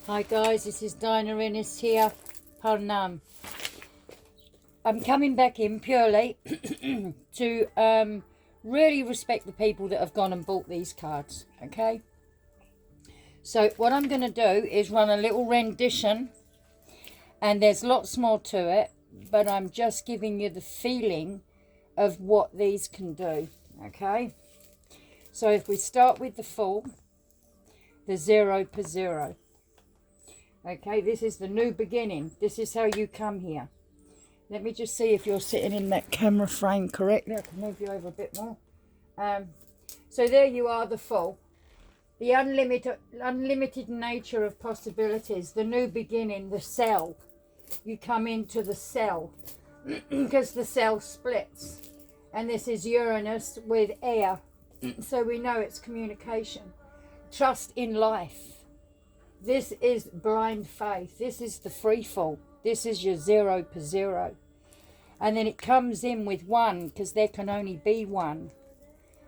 Hi guys, this is Dinah Innes here. Pardon, I'm coming back in purely to really respect the people that have gone and bought these cards, okay? So what I'm going to do is run a little rendition, and there's lots more to it, but I'm just giving you the feeling of what these can do, okay? So if we start with the Fool, the 0 per 0. Okay, this is the new beginning. This is how you come here. Let me just see if you're sitting in that camera frame correctly. I can move you over a bit more. So there you are, the Fool. The unlimited nature of possibilities. The new beginning, the cell. You come into the cell because the cell splits. And this is Uranus with air. So we know it's communication. Trust in life. This is blind faith. This is the free fall. This is your 0 per 0. And then it comes in with 1 because there can only be 1.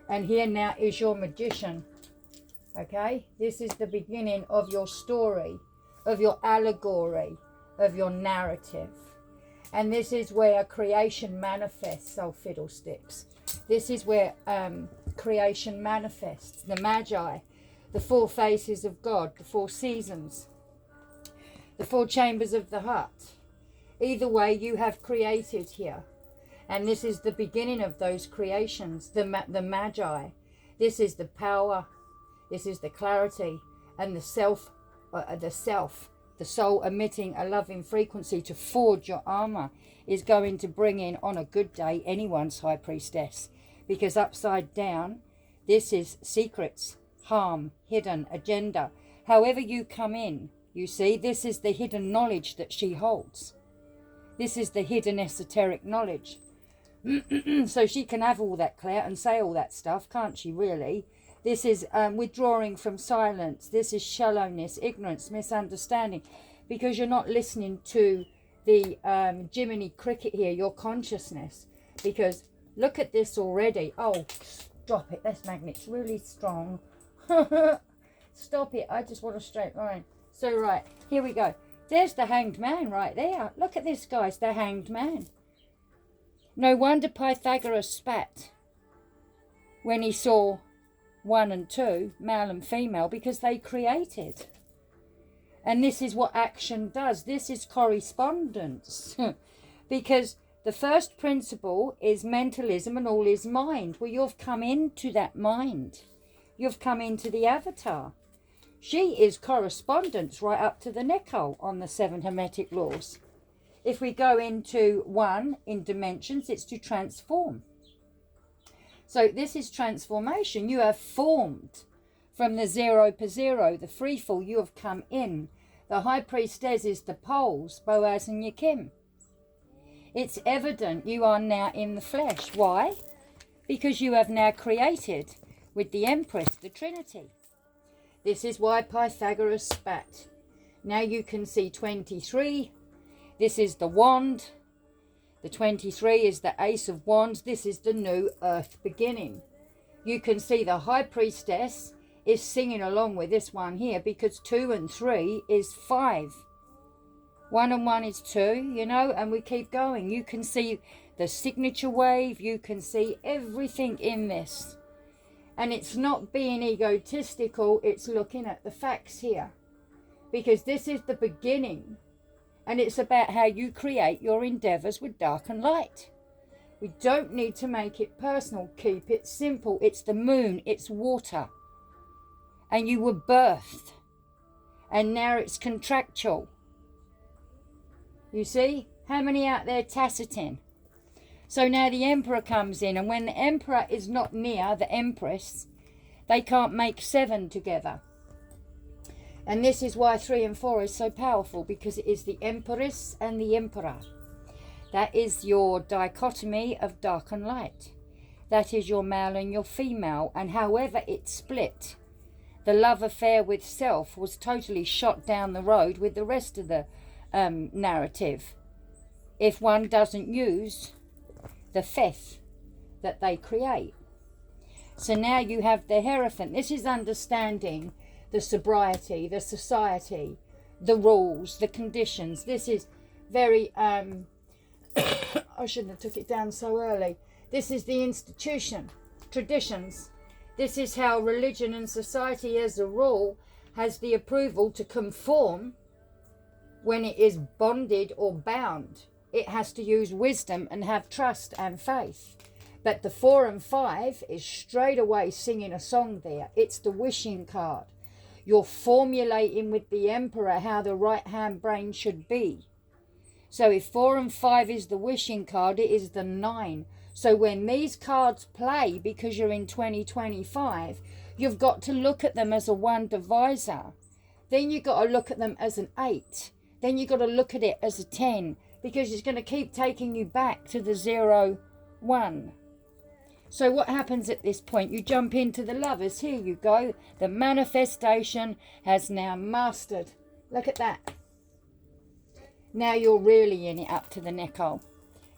And here now is your Magician. Okay? This is the beginning of your story, of your allegory, of your narrative. And this is where creation manifests. Oh, fiddlesticks. This is where creation manifests. The Magi. The 4 faces of God, the 4 seasons, the 4 chambers of the heart. Either way, you have created here. And this is the beginning of those creations, the Magi. This is the power. This is the clarity and the self, the soul emitting a loving frequency to forge your armor is going to bring in on a good day anyone's high priestess. Because upside down, this is secrets. Harm, hidden, agenda. However you come in, you see, this is the hidden knowledge that she holds. This is the hidden esoteric knowledge. So she can have all that clout and say all that stuff, can't she, really? This is withdrawing from silence. This is shallowness, ignorance, misunderstanding. Because you're not listening to the Jiminy Cricket here, your consciousness. Because look at this already. Oh, stop it. This magnet's really strong. Stop it. I just want a straight line. So right, here we go. There's the Hanged Man right there. Look at this, guys, the Hanged Man. No wonder Pythagoras spat when he saw 1 and 2, male and female, because they created. And this is what action does. This is correspondence. Because the first principle is mentalism and all is mind. Well, you've come into that mind. You've come into the avatar. She is correspondence right up to the neck hole on the 7 Hermetic laws. If we go into 1 in dimensions, it's to transform. So this is transformation. You have formed from the 0 per 0, the free fall. You have come in. The high priestess is the poles, Boaz and Yakim. It's evident you are now in the flesh. Why? Because you have now created with the Empress, the Trinity. This is why Pythagoras spat. Now you can see 23. This is the wand. The 23 is the Ace of Wands. This is the new earth beginning. You can see the High Priestess is singing along with this one here because 2 and 3 is 5. 1 and 1 is 2, you know, and we keep going. You can see the signature wave. You can see everything in this. And it's not being egotistical, it's looking at the facts here. Because this is the beginning. And it's about how you create your endeavours with dark and light. We don't need to make it personal. Keep it simple. It's the moon. It's water. And you were birthed. And now it's contractual. You see? How many out there taciturn? So now the Emperor comes in, and when the Emperor is not near the Empress, they can't make 7 together. And this is why 3 and 4 is so powerful, because it is the Empress and the Emperor. That is your dichotomy of dark and light. That is your male and your female, and however it split, the love affair with self was totally shot down the road with the rest of the narrative. If one doesn't use the fifth that they create. So now you have the Hierophant. This is understanding the sobriety, the society, the rules, the conditions. This is very, I shouldn't have took it down so early. This is the institution, traditions. This is how religion and society as a rule has the approval to conform when it is bonded or bound. It has to use wisdom and have trust and faith. But the 4 and 5 is straight away singing a song there. It's the wishing card. You're formulating with the Emperor how the right-hand brain should be. So if 4 and 5 is the wishing card, it is the 9. So when these cards play, because you're in 2025, you've got to look at them as a 1 divisor. Then you've got to look at them as an 8. Then you've got to look at it as a 10, because it's going to keep taking you back to the 0, 1. So what happens at this point? You jump into the Lovers. Here you go. The manifestation has now mastered. Look at that. Now you're really in it up to the neck hole.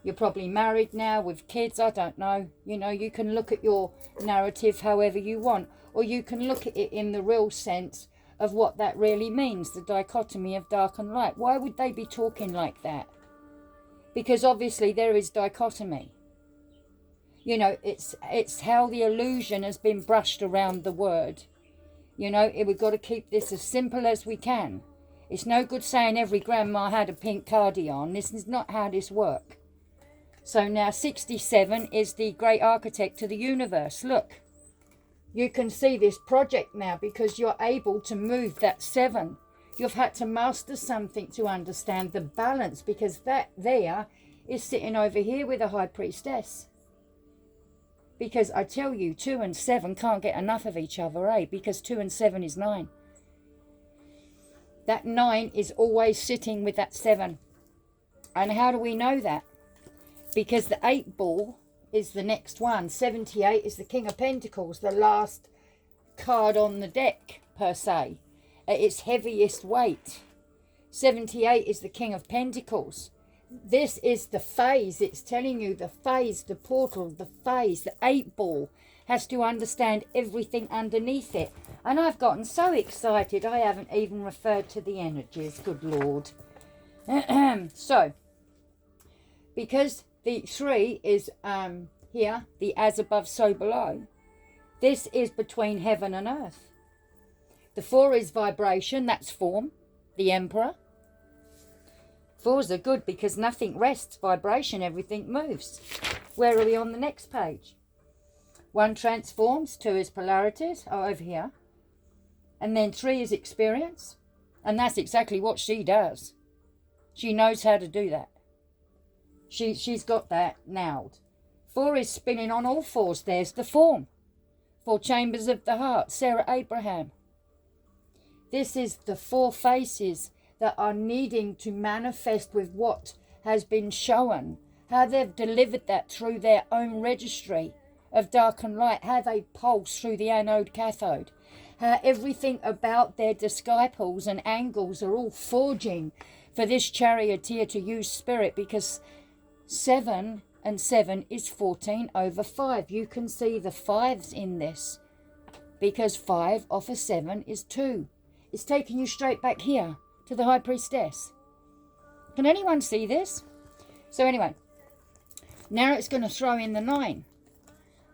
You're probably married now with kids. I don't know. You know, you can look at your narrative however you want. Or you can look at it in the real sense of what that really means. The dichotomy of dark and light. Why would they be talking like that? Because obviously there is dichotomy. You know, it's how the illusion has been brushed around the word. You know, we've got to keep this as simple as we can. It's no good saying every grandma had a pink cardi on. This is not how this works. So now 67 is the great architect to the universe. Look, you can see this project now because you're able to move that 7. You've had to master something to understand the balance, because that there is sitting over here with a high priestess. Because I tell you, 2 and 7 can't get enough of each other, eh? Because 2 and 7 is 9. That 9 is always sitting with that 7. And how do we know that? Because the 8 ball is the next one. 78 is the King of Pentacles, the last card on the deck, per se. At its heaviest weight. 78 is the King of Pentacles. This is the phase. It's telling you the phase, the portal, the phase. The 8 ball has to understand everything underneath it. And I've gotten so excited, I haven't even referred to the energies. Good Lord. So, because the 3 is here, the as above, so below. This is between heaven and earth. The 4 is vibration, that's form, the Emperor. 4s are good because nothing rests, vibration, everything moves. Where are we on the next page? 1 transforms, 2 is polarities, over here. And then 3 is experience. And that's exactly what she does. She knows how to do that. She's got that nailed. 4 is spinning on all 4s. There's the form. 4 chambers of the heart, Sarah Abraham. This is the 4 faces that are needing to manifest with what has been shown. How they've delivered that through their own registry of dark and light. How they pulse through the anode cathode. How everything about their disciples and angles are all forging for this charioteer to use spirit, because 7 and 7 is 14 over 5. You can see the 5s in this, because 5 off of 7 is 2. It's taking you straight back here to the High Priestess. Can anyone see this? So anyway, now it's going to throw in the 9.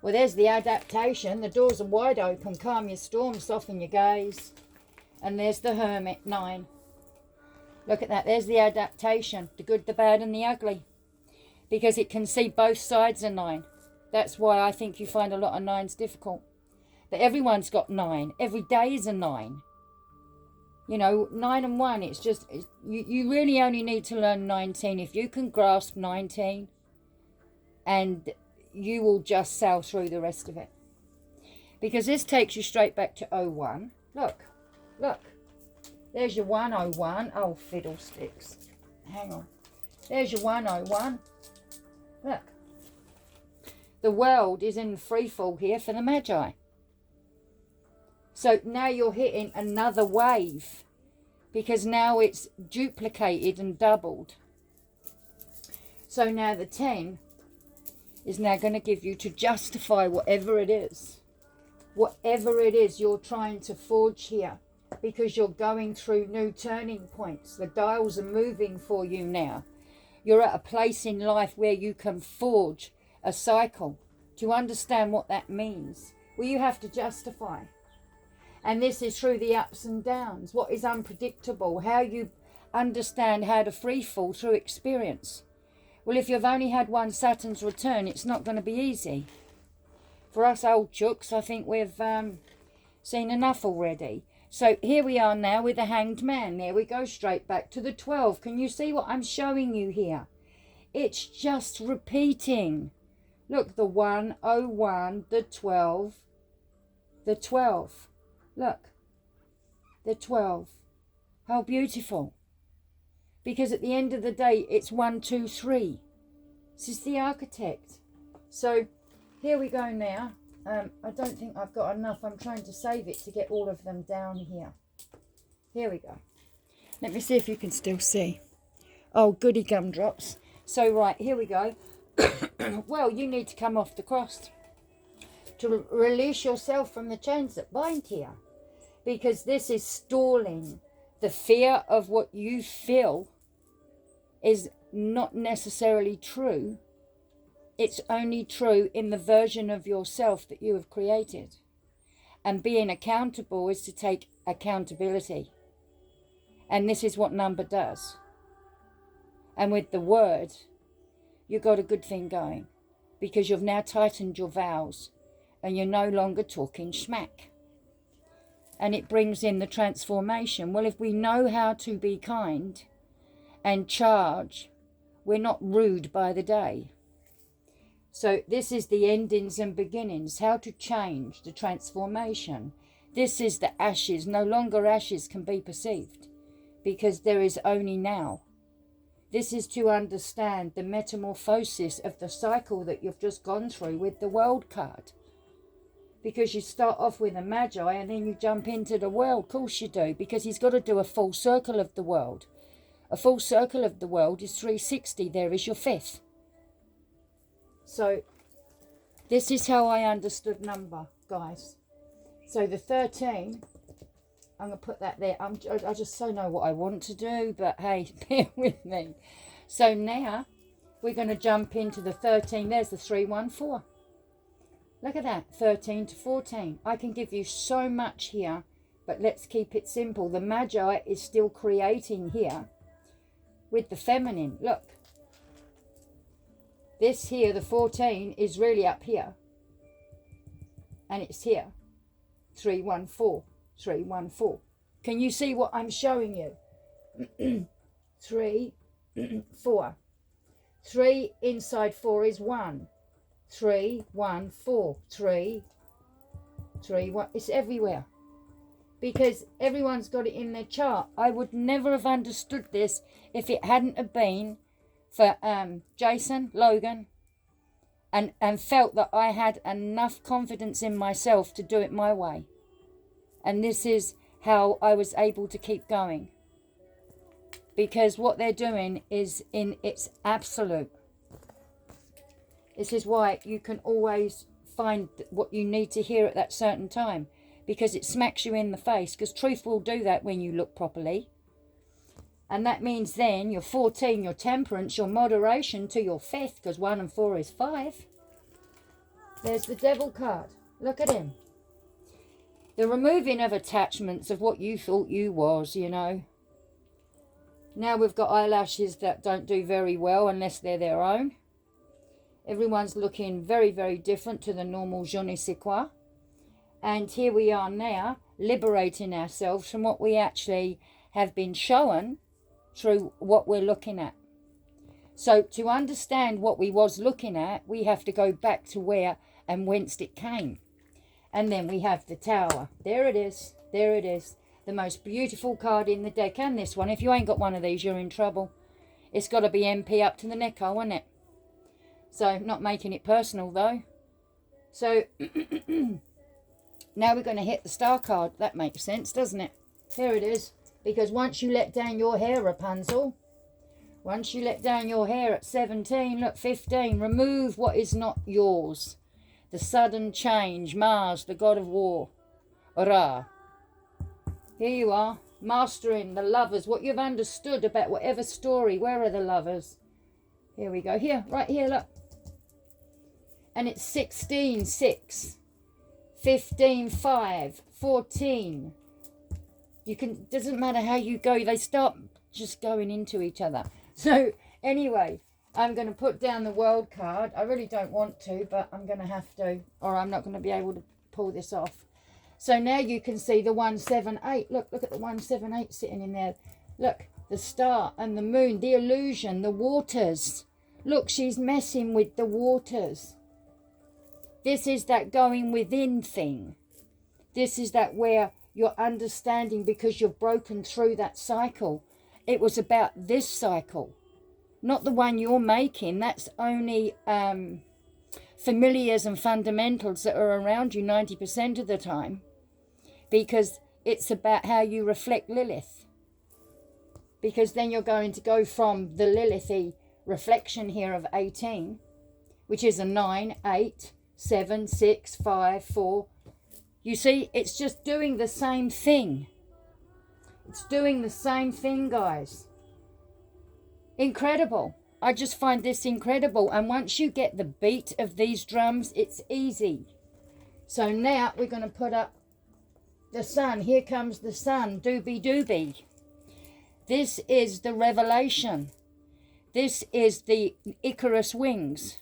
Well, there's the adaptation. The doors are wide open. Calm your storm, soften your gaze. And there's the Hermit, 9. Look at that. There's the adaptation. The good, the bad and the ugly. Because it can see both sides of 9. That's why I think you find a lot of 9s difficult. But everyone's got 9. Every day is a 9. You know, 9 and 1, it's just, you really only need to learn 19. If you can grasp 19, and you will just sail through the rest of it. Because this takes you straight back to 01. Look, look. There's your 101. Oh, fiddlesticks. Hang on. There's your 101. Look. The world is in free fall here for the Magi. So now you're hitting another wave, because now it's duplicated and doubled. So now the 10 is now going to give you to justify whatever it is. Whatever it is you're trying to forge here. because you're going through new turning points. The dials are moving for you now. You're at a place in life where you can forge a cycle. To understand what that means, well, you have to justify. And this is through the ups and downs, what is unpredictable, how you understand how to free fall through experience. Well, if you've only had one Saturn's return, it's not going to be easy. For us old chooks, I think we've seen enough already. So here we are now with the Hanged Man. There we go, straight back to the 12. Can you see what I'm showing you here? It's just repeating. Look, the 101, the 12, the 12. Look, the 12. How beautiful. Because at the end of the day, it's 1, 2, 3. This is the architect. So here we go now. I don't think I've got enough. I'm trying to save it to get all of them down here. Here we go. Let me see if you can still see. Oh, goody gumdrops. So, right, here we go. Well, you need to come off the cross to release yourself from the chains that bind here. Because this is stalling. The fear of what you feel is not necessarily true. It's only true in the version of yourself that you have created. And being accountable is to take accountability. And this is what number does. And with the word, you got a good thing going. Because you've now tightened your vows. And you're no longer talking smack. And it brings in the transformation. Well, if we know how to be kind and charge, we're not rude by the day. So this is the endings and beginnings, how to change, the transformation. This is the ashes. No longer ashes can be perceived because there is only now. This is to understand the metamorphosis of the cycle that you've just gone through with the World card. Because you start off with a Magi and then you jump into the world. Of course you do, because he's got to do a full circle of the world. A full circle of the world is 360. There is your fifth. So this is how I understood number, guys. So the 13, I'm going to put that there. I just so know what I want to do, but hey, bear with me. So now we're going to jump into the 13. There's the 314. Look at that, 13 to 14. I can give you so much here, but let's keep it simple. The Magi is still creating here with the feminine. Look. This here, the 14, is really up here. And it's here. 314. 314. Can you see what I'm showing you? 3, 4. 3 inside 4 is 1. 3, 1, 4. 3, 3, 1. It's everywhere. Because everyone's got it in their chart. I would never have understood this if it hadn't have been for Jason, Logan, and felt that I had enough confidence in myself to do it my way. And this is how I was able to keep going. Because what they're doing is in its absolute. This is why you can always find what you need to hear at that certain time. Because it smacks you in the face. Because truth will do that when you look properly. And that means then your 14, your temperance, your moderation to your 5th, because 1 and 4 is 5. There's the Devil card. Look at him. The removing of attachments of what you thought you was, you know. Now we've got eyelashes that don't do very well unless they're their own. Everyone's looking very, very different to the normal je ne sais quoi. And here we are now, liberating ourselves from what we actually have been shown through what we're looking at. So to understand what we was looking at, we have to go back to where and whence it came. And then we have the Tower. There it is. There it is. The most beautiful card in the deck. And this one, if you ain't got one of these, you're in trouble. It's got to be MP up to the neck, isn't it? So, not making it personal, though. So, now we're going to hit the Star card. That makes sense, doesn't it? Here it is. Because once you let down your hair, Rapunzel, once you let down your hair at 17, look, 15, remove what is not yours. The sudden change, Mars, the god of war. Ra. Here you are, mastering the lovers, what you've understood about whatever story. Where are the lovers? Here we go. Here, right here, look. And it's 16, 6, 15, 5, 14. You can, doesn't matter how you go, they start just going into each other. So anyway, I'm going to put down the world card. I really don't want to, but I'm going to have to, or I'm not going to be able to pull this off. So now you can see the 178. Look at the 178 sitting in there. Look, the star and the moon, the illusion, the waters. Look, she's messing with the waters. This is that going within thing. This is that where you're understanding, because you've broken through that cycle. It was about this cycle, not the one you're making. That's only familiars and fundamentals that are around you 90% of the time, because it's about how you reflect Lilith. Because then you're going to go from the Lilithy reflection here of 18, which is a 9, 8, 7, 6, 5, 4. You see, it's just doing the same thing. It's doing the same thing, guys. Incredible. I just find this incredible. And once you get the beat of these drums, it's easy. So now we're going to put up the sun. Here comes the sun. Doobie doobie. This is the revelation. This is the Icarus wings.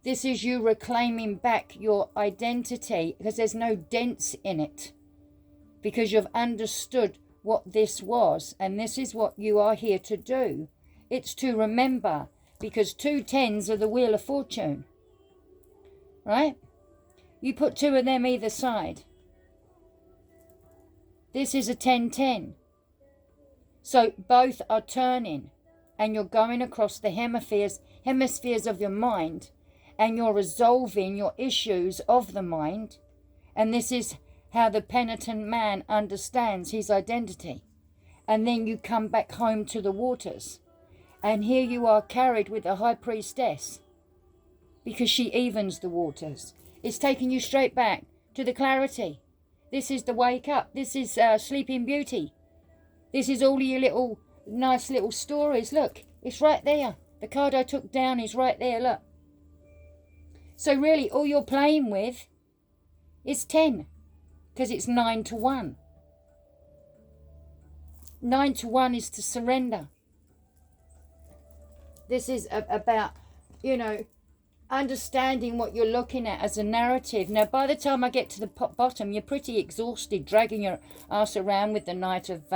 This is you reclaiming back your identity, because there's no dents in it. Because you've understood what this was, and this is what you are here to do. It's to remember, because 2 10s are the Wheel of Fortune. Right? You put 2 of them either side. This is a 10-10. So both are turning, and you're going across the hemispheres of your mind, and you're resolving your issues of the mind. And this is how the penitent man understands his identity. And then you come back home to the waters. And here you are carried with the high priestess, because she evens the waters. It's taking you straight back to the clarity. This is the wake up. This is Sleeping Beauty. This is all your little nice little stories. Look, it's right there. The card I took down is right there, look. So really, all you're playing with is 10, because it's 9 to 1. 9 to 1 is to surrender. This is about, you know, understanding what you're looking at as a narrative. Now, by the time I get to the bottom, you're pretty exhausted, dragging your ass around with the Knight of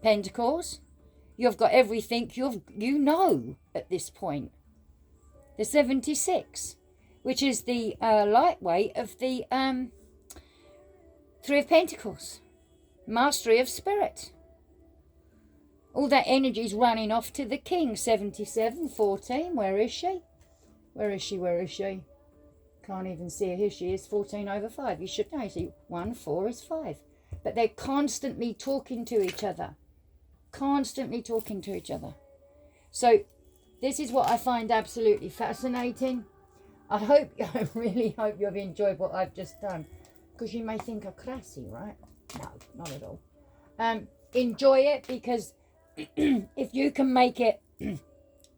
Pentacles. You've got everything you know at this point. The 76. Which is the lightweight of the 3 of Pentacles. Mastery of spirit. All that energy is running off to the King. 77, 14. Where is she? Where is she? Where is she? Can't even see her. Here she is. 14 over 5. You should know. See, 1, 4 is 5. But they're constantly talking to each other. Constantly talking to each other. So this is what I find absolutely fascinating. I really hope you've enjoyed what I've just done, because you may think I'm classy, right? No, not at all. Enjoy it, because if you can make it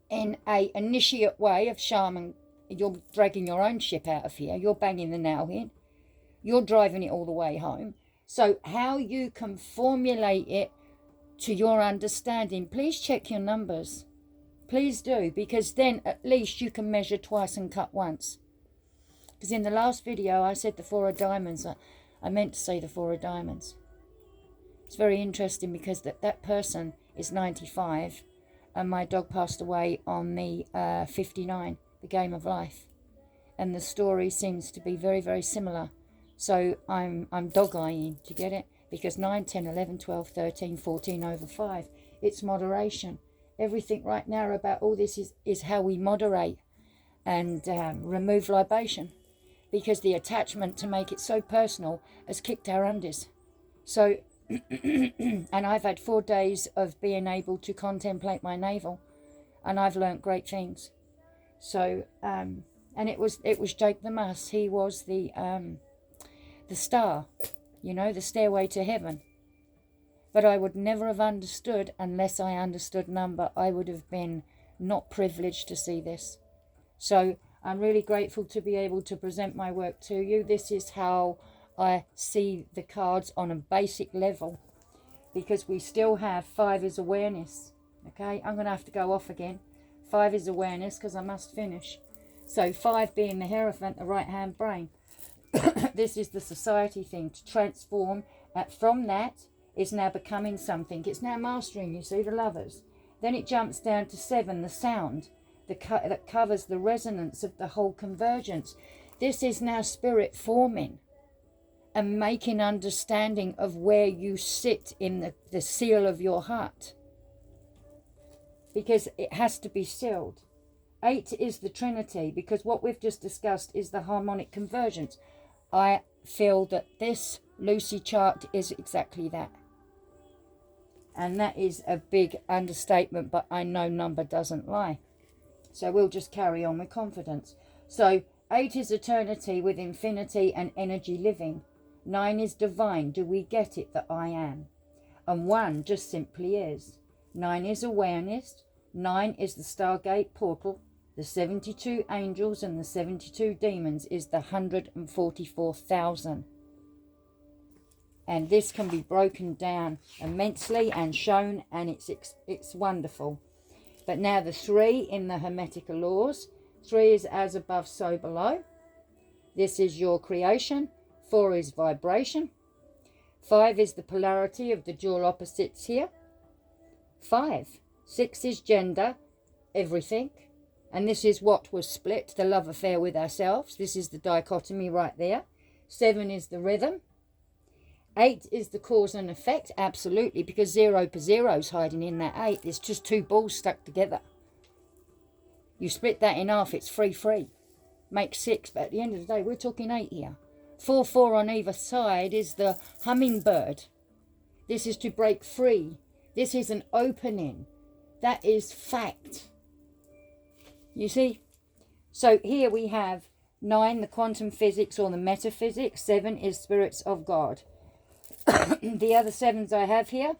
in a initiate way of shaman, you're dragging your own ship out of here. You're banging the nail in. You're driving it all the way home. So how you can formulate it to your understanding, please check your numbers. Please do, because then at least you can measure twice and cut once. Because in the last video I said the 4 of diamonds. I meant to say the 4 of diamonds. It's very interesting, because that person is 95, and my dog passed away on the 59, the game of life. And the story seems to be very, very similar. So I'm dog-eyeing, to get it? Because 9, 10, 11, 12, 13, 14 over 5. It's moderation. Everything right now about all this is how we moderate and remove libation, because the attachment to make it so personal has kicked our undies. So, and I've had 4 days of being able to contemplate my navel, and I've learnt great things. So, and it was Jake the Muss. He was the star, you know, the stairway to heaven. But I would never have understood unless I understood number. I would have been not privileged to see this. So I'm really grateful to be able to present my work to you. This is how I see the cards on a basic level, because we still have 5 is awareness. Okay, I'm going to have to go off again. 5 is awareness because I must finish. So 5 being the Hierophant, the right hand brain. This is the society thing, to transform. From that is now becoming something. It's now mastering, you see, the Lovers. Then it jumps down to 7, the sound, that covers the resonance of the whole convergence. This is now spirit forming and making understanding of where you sit in the seal of your heart, because it has to be sealed. 8 is the Trinity, because what we've just discussed is the harmonic convergence. I feel that this Lucy chart is exactly that. And that is a big understatement, but I know number doesn't lie. So we'll just carry on with confidence. So 8 is eternity with infinity and energy living. 9 is divine. Do we get it, that I am? And 1 just simply is. 9 is awareness. 9 is the Stargate portal. The 72 angels and the 72 demons is the 144,000. And this can be broken down immensely and shown, and it's wonderful. But now the 3 in the Hermetic laws. 3 is as above, so below. This is your creation. 4 is vibration. 5 is the polarity of the dual opposites here. 6 is gender, everything. And this is what was split, the love affair with ourselves. This is the dichotomy right there. 7 is the rhythm. 8 is the cause and effect, absolutely, because 0 per 0 is hiding in that 8. It's just 2 balls stuck together. You split that in half, it's 3. Makes 6, but at the end of the day, we're talking 8 here. 4 on either side is the hummingbird. This is to break free. This is an opening. That is fact. You see? So here we have 9, the quantum physics or the metaphysics. 7 is spirits of God. The other 7s I have here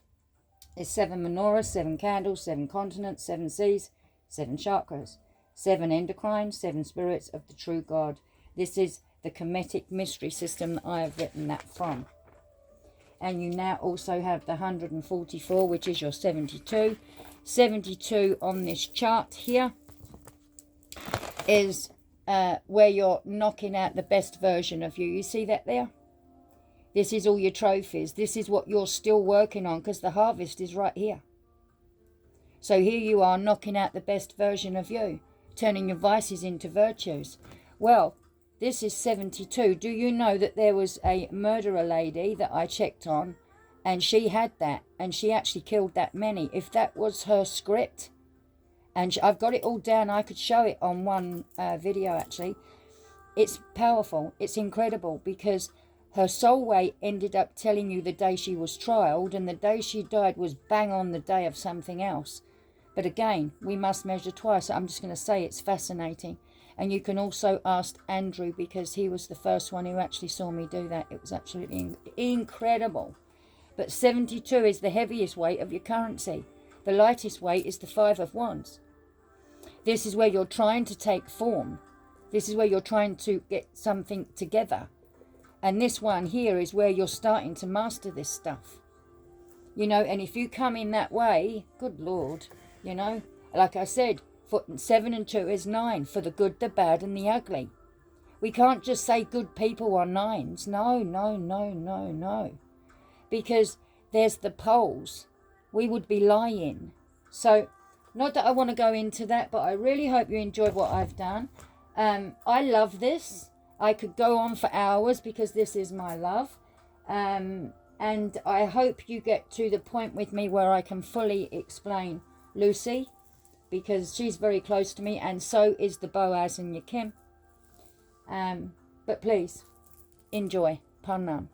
is 7 menorahs, 7 candles, 7 continents, 7 seas, 7 chakras, 7 endocrines, 7 spirits of the true God. This is the Kemetic mystery system that I have written that from. And you now also have the 144, which is your 72. 72 on this chart here is where you're knocking out the best version of you. You see that there? This is all your trophies. This is what you're still working on, because the harvest is right here. So here you are knocking out the best version of you, turning your vices into virtues. Well, this is 72. Do you know that there was a murderer lady that I checked on, and she had that, and she actually killed that many? If that was her script, and I've got it all down, I could show it on one video actually. It's powerful. It's incredible, because her soul weight ended up telling you the day she was trialed, and the day she died was bang on the day of something else. But again, we must measure twice. I'm just going to say it's fascinating. And you can also ask Andrew, because he was the first one who actually saw me do that. It was absolutely incredible. But 72 is the heaviest weight of your currency. The lightest weight is the 5 of Wands. This is where you're trying to take form. This is where you're trying to get something together. And this one here is where you're starting to master this stuff. You know, and if you come in that way, good Lord, you know, like I said, 7 and 2 is 9, for the good, the bad, and the ugly. We can't just say good people are 9s. No. Because there's the poles. We would be lying. So, not that I want to go into that, but I really hope you enjoyed what I've done. I love this. I could go on for hours, because this is my love. And I hope you get to the point with me where I can fully explain Lucy, because she's very close to me, and so is the Boaz and your Kim. But please, enjoy. Panam.